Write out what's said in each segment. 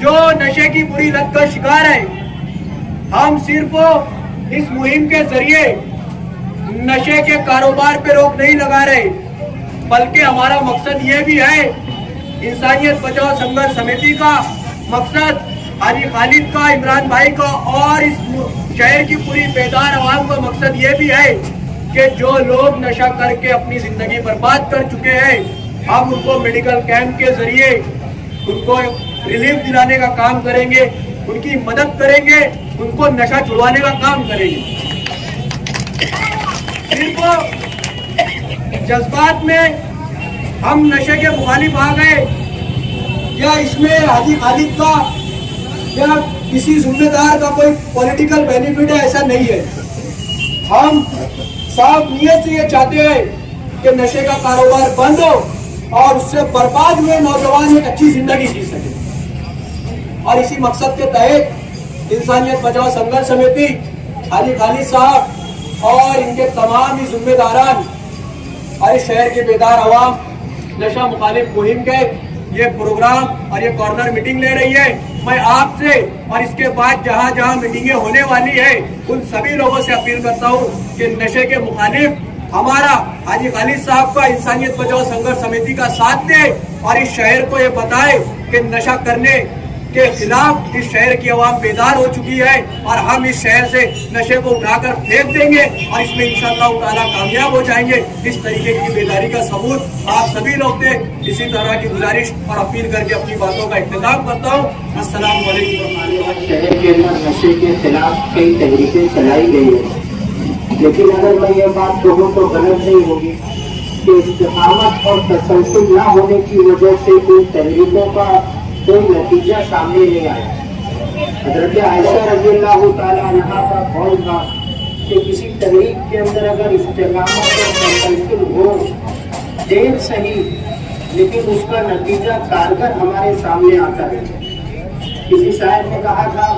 جو نشے کی بری لت کا شکار ہے، ہم صرف اس مہم کے ذریعے نشے کے کاروبار پہ روک نہیں لگا رہے، بلکہ ہمارا مقصد یہ بھی ہے، انسانیت بچاؤ سنگھرش سمیتی کا مقصد، حاجی خالد کا، عمران بھائی کا اور اس شہر کی پوری بیدار عوام کا مقصد یہ بھی ہے کہ جو لوگ نشہ کر کے اپنی زندگی برباد کر چکے ہیں، ہم ان کو میڈیکل کیمپ کے ذریعے ان کو ریلیف دلانے کا کام کریں گے، ان کی مدد کریں گے، ان کو نشہ چھڑوانے کا کام کریں گے۔ صرف جذبات میں ہم نشے کے مخالف آ گئے یا اس میں حاجی خالد کا یا کسی ذمہ دار کا کوئی پولیٹیکل بینیفٹ ہے، ایسا نہیں ہے۔ ہم صاف نیت سے یہ چاہتے ہیں کہ نشے کا کاروبار بند ہو اور اس سے برباد ہوئے نوجوان ایک اچھی زندگی جی سکے، اور اسی مقصد کے تحت انسانیت بچاؤ سنگھرش سمیتی، حاجی خالد صاحب اور ان کے تمام ہی ذمہ داران اور اس شہر کے بیدار عوام نشہ مخالف مہم کے یہ پروگرام اور یہ کارنر میٹنگ لے رہی ہے۔ میں آپ سے اور اس کے بعد جہاں جہاں میٹنگیں ہونے والی ہے ان سبھی لوگوں سے اپیل کرتا ہوں کہ نشے کے مخالف ہمارا حاجی خالد صاحب کا انسانیت بچاؤ سنگھرش سمیتی کا ساتھ دے اور اس شہر کو یہ بتائے کہ نشہ کرنے کے خلاف اس شہر کی عوام بیدار ہو چکی ہے، اور ہم اس شہر سے نشے کو اٹھا کر پھینک دیں گے اور اس میں انشاءاللہ تعالیٰ کامیاب ہو جائیں گے۔ اس طریقے کی بیداری کا ثبوت آپ سبھی لوگ دیں، اسی طرح کی گزارش اور اپیل کر کے اپنی باتوں کا اختتام کرتا ہوں۔ السلام علیکم۔ شہر کے اندر نشے کے خلاف کئی تحریکیں چلائی گئی ہیں، لیکن اگر میں یہ بات کہوں تو غلط نہیں ہوگی کہ استقامت اور تسلسل نہ ہونے کی وجہ سے ان تحریکوں کا کوئی نتیجہ سامنے نہیں آیا۔ حضرت عائشہ رضی اللہ تعالیٰ عنہا کا قول تھا کہ کسی تحریک کے اندر اگر استقامت اور تسلسل ہو، دیر صحیح لیکن اس کا نتیجہ کارگر ہمارے سامنے آتا ہے۔ کسی شاعر نے کہا تھا،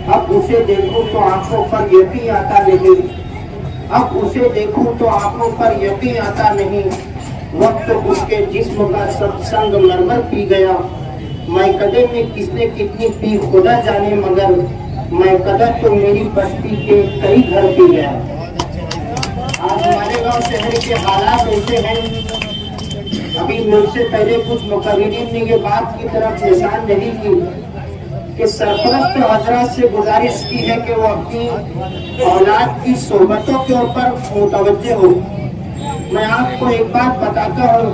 اب اسے دیکھوں تو آنکھوں پر یقین آتا نہیں، اب اسے دیکھوں تو آنکھوں پر یقین آتا نہیں، وقت اس کے جسم کا سب سنگ مرمر پی گیا، میں قدر میں کس نے کتنی پی خدا جانے، مگر میں قدر تو میری بستی کے کئی گھر پی گیا۔ آج ہمارے گاؤں شہر کے حالات ایسے ہیں، ابھی مجھ سے پہلے کچھ مقررین نے یہ بات کی طرف نشان نہیں کی کہ سرپرست حضرات سے گزارش کی ہے کہ وہ اپنی اولاد کی صحبتوں کے اوپر متوجہ ہو۔ میں آپ کو ایک بات بتاتا ہوں،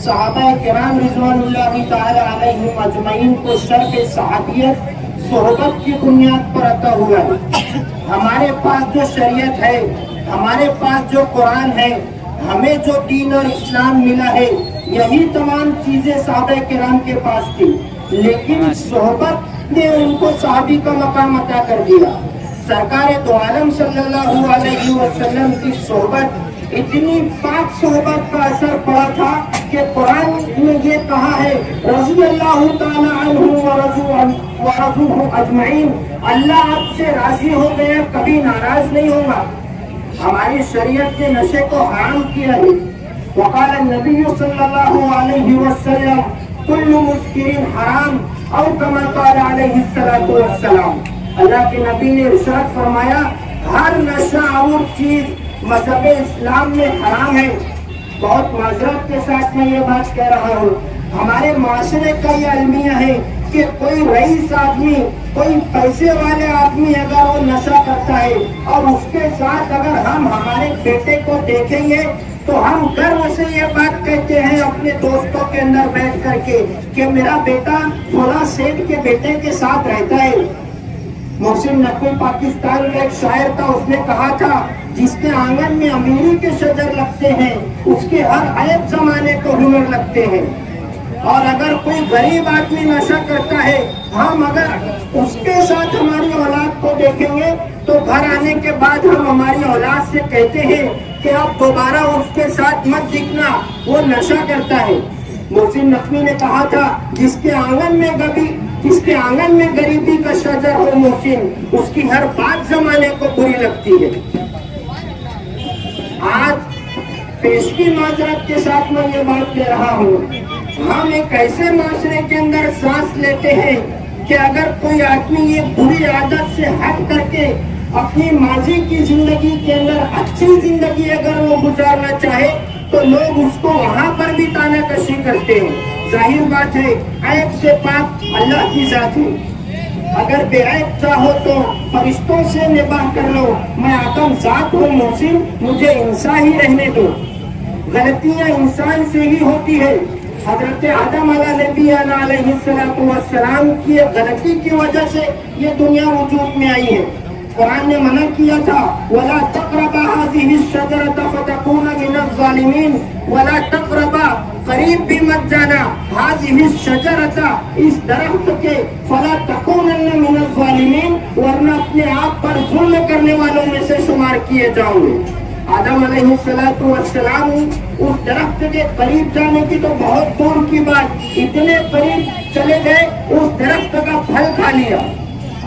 صحابہ کرام رضوان اللہ تعالی علیہم اجمعین کو شرف صحابیت صحبت کی بنیاد پر عطا ہوا ہے۔ ہمارے پاس جو شریعت ہے، ہمارے پاس جو قرآن ہے، ہمیں جو دین اور اسلام ملا ہے، یہی تمام چیزیں صحابہ کرام کے پاس تھی، لیکن صحبت نے ان کو صحابی کا مقام عطا کر دیا۔ سرکار دو عالم صلی اللہ علیہ وسلم کی صحبت اتنی پاک صحبت کا اثر پڑا تھا کہ قرآن نے یہ کہا ہے، رضی اللہ تعالی عنہ ورضوہ اجمعین، اللہ آپ سے راضی ہو گیا، کبھی ناراض نہیں ہوگا۔ ہماری شریعت نے نشے کو حرام کیا ہے۔ وقال النبی صلی اللہ علیہ وسلم کل مسکر حرام او کما قال علیہ الصلوۃ والسلام، اللہ کے نبی نے ارشاد فرمایا ہر نشہ اور چیز مذہب اسلام میں حرام ہے۔ بہت معذرت کے ساتھ میں یہ بات کہہ رہا ہوں، ہمارے معاشرے کا یہ المیہ ہے کہ کوئی رئیس آدمی، کوئی پیسے والے آدمی اگر وہ نشہ کرتا ہے اور اس کے ساتھ اگر ہم ہمارے بیٹے کو دیکھیں گے تو ہم گرو سے یہ بات کہتے ہیں اپنے دوستوں کے اندر بیٹھ کر کے کہ میرا بیٹا فلاں سیٹ کے بیٹے کے ساتھ رہتا ہے۔ محسن نقوی پاکستان کا ایک شاعر تھا، اس نے کہا تھا جس کے آنگن میں امیری کے شجر لگتے ہیں اس کے ہر عیب زمانے کو ہنر لگتے ہیں۔ اور اگر کوئی غریب آدمی نشہ کرتا ہے، ہم اگر اس کے ساتھ ہماری اولاد کو دیکھیں گے تو گھر آنے کے بعد ہم ہماری اولاد سے کہتے ہیں کہ آپ دوبارہ اس کے ساتھ مت دکھنا، وہ نشہ کرتا ہے۔ محسن نقوی نے کہا تھا جس کے آنگن میں غریبی کا شجر ہو محسن، اس کی ہر بات زمانے کو بری لگتی ہے۔ آج پیشگی معذرت کے ساتھ میں یہ بات کہہ رہا ہوں، ہم ایک ایسے معاشرے کے اندر سانس لیتے ہیں کہ اگر کوئی آدمی یہ بری عادت سے ہٹ کر کے اپنی ماضی کی زندگی کے اندر اچھی زندگی اگر وہ گزارنا چاہے تو لوگ اس کو وہاں پر بھی تانا کشی کرتے ہیں. ظاہر بات ہے عیب سے پاک اللہ کی ذات ہے. اگر بے عیب چاہو تو فرشتوں سے نباہ کر لو. میں آدم ذات ہوں محسن، مجھے انسان ہی رہنے دو. غلطیاں انسان سے ہی ہوتی ہے. حضرت آدم علیہ السلام کی غلطی کی وجہ سے یہ دنیا وجود میں آئی ہے. قرآن نے منع کیا تھا وَلَا تَقْرَبَا هَذِهِ الشَّجَرَةَ فَتَكُونَ مِنَ الظَّالِمِينَ. وَلَا تَقْرَبَا قریب بھی مت جانا هَذِهِ الشَّجَرَةَ اس درخت کے فَلَا تَكُونَنَّ مِنَ الظَّالِمِينَ ورنہ اپنے آپ پر ظلم کرنے والوں میں سے شمار کیے جاؤ گے. آدم علیہ السلام اس درخت کے قریب جانے کی تو بہت دور کی بات، اتنے قریب چلے گئے اس درخت کا پھل کھا لیا.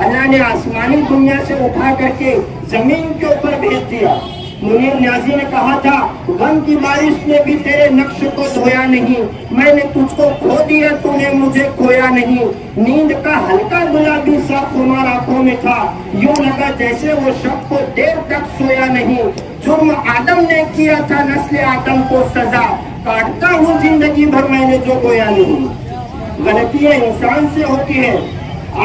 اللہ نے آسمانی دنیا سے اٹھا کر کے زمین کے اوپر بھیج دیا. منیر نیازی نے کہا تھا غم کی بارش نے بھی تیرے نقش کو دھویا نہیں، میں نے تجھ کو کھو دیا تو نے مجھے کھویا نہیں. نیند کا ہلکا گلابی سا خمار آنکھوں میں تھا، یوں لگا جیسے وہ شب کو دیر تک سویا نہیں. جرم آدم نے کیا تھا نسل آدم کو سزا، کاٹتا ہوں زندگی بھر میں نے جو گویا نہیں. غلطیاں انسان سے ہوتی ہیں.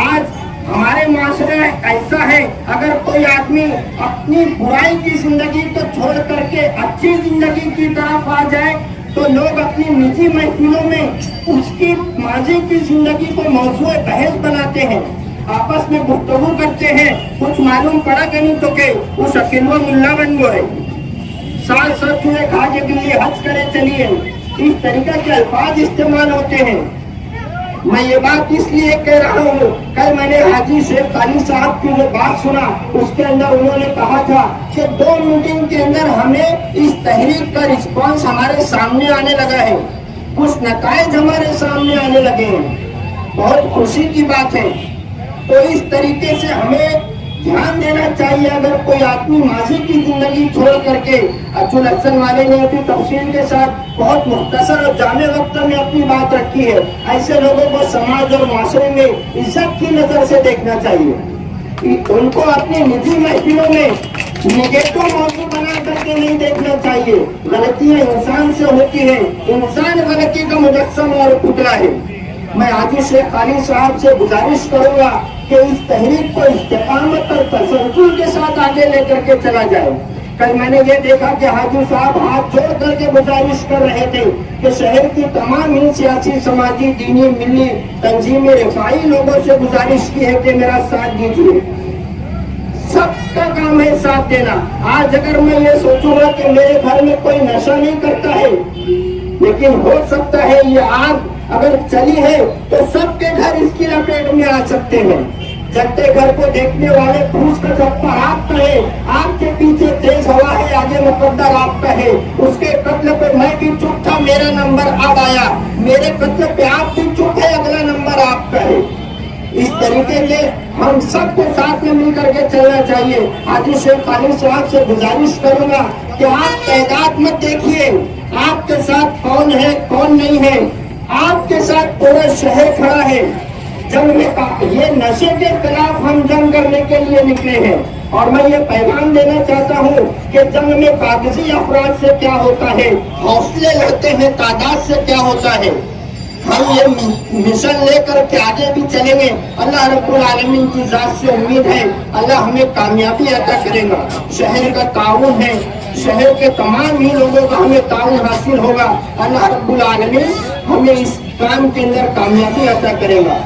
آج ہمارے معاشرے ایسا ہے اگر کوئی آدمی اپنی برائی کی زندگی کو چھوڑ کر کے اچھی زندگی کی طرف آ جائے تو لوگ اپنی نجی محفلوں میں اس کی ماضی کی زندگی کو موضوع بحث بناتے ہیں، آپس میں گفتگو کرتے ہیں. کچھ معلوم پڑا کہ نہیں تو کہ وہ شکیل و ملا بن گئے، سال سر چوہے کھا کے بلی حج کرے چلیے، اس طریقے کے الفاظ استعمال ہوتے ہیں. میں یہ بات اس لیے کہہ رہا ہوں، کل میں نے حاجی شیخ قانی صاحب کی جو بات سنا اس کے اندر انہوں نے کہا تھا کہ 2 میٹنگ کے اندر ہمیں اس تحریک کا رسپانس ہمارے سامنے آنے لگا ہے، کچھ نتائج ہمارے سامنے آنے لگے ہیں. بہت خوشی کی بات ہے. تو اس طریقے سے ہمیں دھیان دینا چاہیے. اگر کوئی آدمی ماضی کی زندگی چھوڑ کر کے اچول حسن والے نے اپنی تفصیل کے ساتھ بہت مختصر اور جامع وقت میں اپنی بات رکھی ہے، ایسے لوگوں کو سماج اور معاشرے میں عزت کی نظر سے دیکھنا چاہیے. ان کو اپنی نجی محفلوں میں نگیٹو موضوع بنا کر کے نہیں دیکھنا چاہیے. غلطیاں انسان سے ہوتی ہیں، انسان غلطی کا مجسمہ اور پتلا ہے. میں حاجی شیخ قانی صاحب سے گزارش کروں گا کہ اس تحریک کو استقامت اور تسلسل کے ساتھ آگے لے کر کے چلا جائے. کل میں نے یہ دیکھا کہ حاجی صاحب ہاتھ جوڑ کر کے گزارش کر رہے تھے کہ شہر کی تمام ہی سیاسی، سماجی، دینی، ملی تنظیمیں، رفائی لوگوں سے گزارش کی ہے کہ میرا ساتھ دیجیے. سب کا کام ہے ساتھ دینا. آج اگر میں یہ سوچوں گا کہ میرے گھر میں کوئی نشہ نہیں کرتا ہے، لیکن ہو سکتا ہے یہ آگ اگر چلی ہے تو سب کے گھر اس کی لپیٹ میں آ سکتے ہیں. جلتے گھر کو دیکھنے والے پھوس کا چھپا آپ کا ہے، آپ کے پیچھے تیز ہوا ہے، آگے مقدر آپ کا ہے. اس کے قتل پہ میں بھی چپ تھا، میرا نمبر اب آیا. میرے قتل پہ آپ بھی چپ ہے، اگلا نمبر آپ کا ہے. اس طریقے سے ہم سب کو ساتھ میں مل کر کے چلنا چاہیے. حاجی شیخ قانی صاحب سے گزارش کروں گا کہ آپ تعداد مت دیکھیے، آپ کے ساتھ کون ہے کون نہیں ہے. آپ کے ساتھ پورا شہر کھڑا ہے. جنگ میں یہ نشے کے خلاف ہم جنگ کرنے کے لیے نکلے ہیں. اور میں یہ پیغام دینا چاہتا ہوں کہ جنگ میں کاغذی افراد سے کیا ہوتا ہے، حوصلے لڑتے ہیں تعداد سے کیا ہوتا ہے. ہم یہ مشن لے کر کے آگے بھی چلیں گے. اللہ رب العالمین کی ذات سے امید ہے اللہ ہمیں کامیابی عطا کرے گا. شہر کا تعاون ہے، شہر کے تمام ہی لوگوں کا ہمیں تعاون حاصل ہوگا. اللہ رب العالمین ہمیں اس کام کے اندر کامیابی عطا کرے گا.